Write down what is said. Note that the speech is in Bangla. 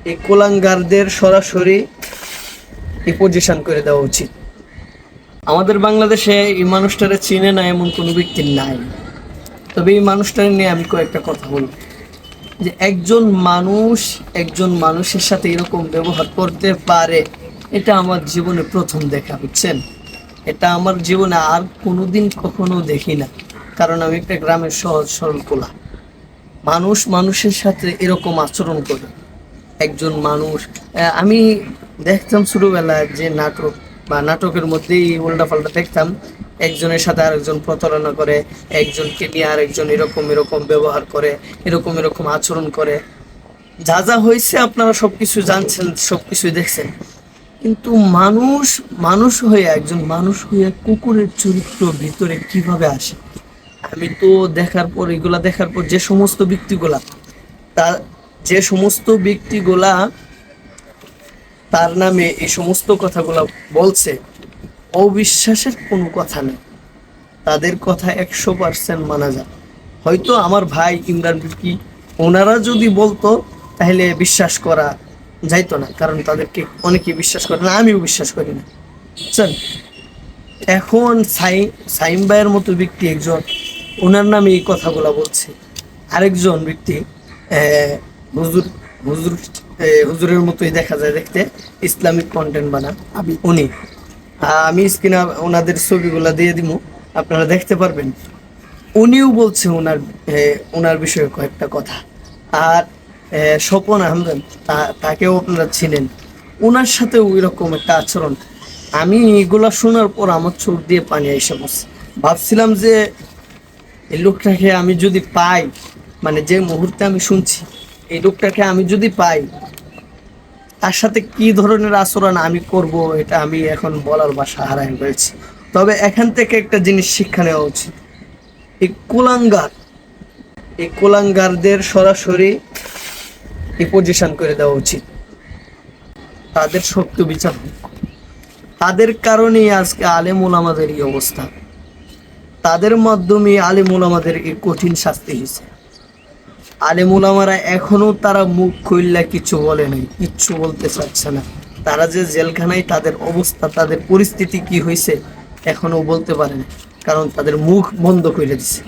এই কুলাঙ্গারদের সরাসরি এই পজিশন করে দেওয়া উচিত। আমাদের বাংলাদেশে এই মানুষটারে চিনে না এমন কোনো ব্যক্তি নাই। তবে এই মানুষটার নিয়ে আমি কয়েকটা কথা বলবো, যে একজন মানুষের সাথে এরকম ব্যবহার করতে পারে, এটা আমার জীবনে প্রথম দেখা, বুঝছেন? এটা আমার জীবনে আর কোনোদিন কখনো দেখি না, কারণ আমি একটা গ্রামের সহজ সরল পোলা। মানুষ মানুষের সাথে এরকম আচরণ করে একজন মানুষ। আমি দেখতাম ছোটবেলায় যে নাটক বা নাটকের মধ্যেই উল্টাপাল্টা দেখতাম, একজনের সাথে আরেকজন প্রতারণা করে, একজনকে নিয়ে আরেকজন এরকম এরকম ব্যবহার করে, এরকম এরকম আচরণ করে। যা যা হয়েছে আপনারা সবকিছু জানছেন, সবকিছুই দেখছেন। কিন্তু মানুষ মানুষ হয়ে, একজন মানুষ হয়ে কুকুরের চরিত্র ভিতরে কিভাবে আসে, আমি তো এগুলা দেখার পর তা যে সমস্ত ব্যক্তিগুলা তার নামে এই সমস্ত কথাগুলা বলছে, অবিশ্বাসের কোনো কথা নেই, তাদের কথা 100% মানা যায়। হয়তো আমার ভাই ইমরান কি ওনারা যদি বলতো তাহলে বিশ্বাস করা যাইতো না, কারণ তাদেরকে অনেকে বিশ্বাস করে না, আমিও বিশ্বাস করি না, বুঝছেন? এখন সাইম ভাইয়ের মতো ব্যক্তি একজন, ওনার নামে এই কথাগুলা বলছে। আরেকজন ব্যক্তি হুজুর হুজুর হুজুরের মতোই দেখা যায় দেখতে, ইসলামিক কন্টেন্ট বানান উনি। আমি স্ক্রিনে ওনাদের ছবিগুলা দিয়ে দিব, আপনারা দেখতে পারবেন। উনিও বলছে ওনার বিষয়ে কয়েকটা কথা। আর স্বপন আহমেদ, তাকেও আপনারা চিনেন, ওনার সাথেও ওই রকম একটা আচরণ। আমি এগুলা শোনার পর আমার চোখ দিয়ে পানি এসে বসে। ভাবছিলাম যে এই লোকটাকে আমি যদি পাই, মানে যে মুহূর্তে আমি শুনছি এই লোকটাকে আমি যদি পাই, তার সাথে কি ধরনের আচরণ আমি করব, এটা আমি এখন বলার ভাষা হারাই হয়েছি। তবে এখান থেকে একটা জিনিস শিক্ষা নেওয়া উচিত, এই কুলাঙ্গারদের সরাসরি এই পজিশন করে দেওয়া উচিত, তাদের শক্ত বিচার হোক। তাদের কারণেই আজকে আলেম ওলামাদের এই অবস্থা, তাদের মাধ্যমে আলেম ওলামাদের এই কঠিন শাস্তি হয়েছে। আলেম ওলামারা এখনো তারা মুখ খুললে কিছু বলে নাই, কিচ্ছু বলতে চাচ্ছে না। তারা যে জেলখানায়, তাদের অবস্থা, তাদের পরিস্থিতি কি হয়েছে এখনো বলতে পারে না, কারণ তাদের মুখ বন্ধ করে দিছে।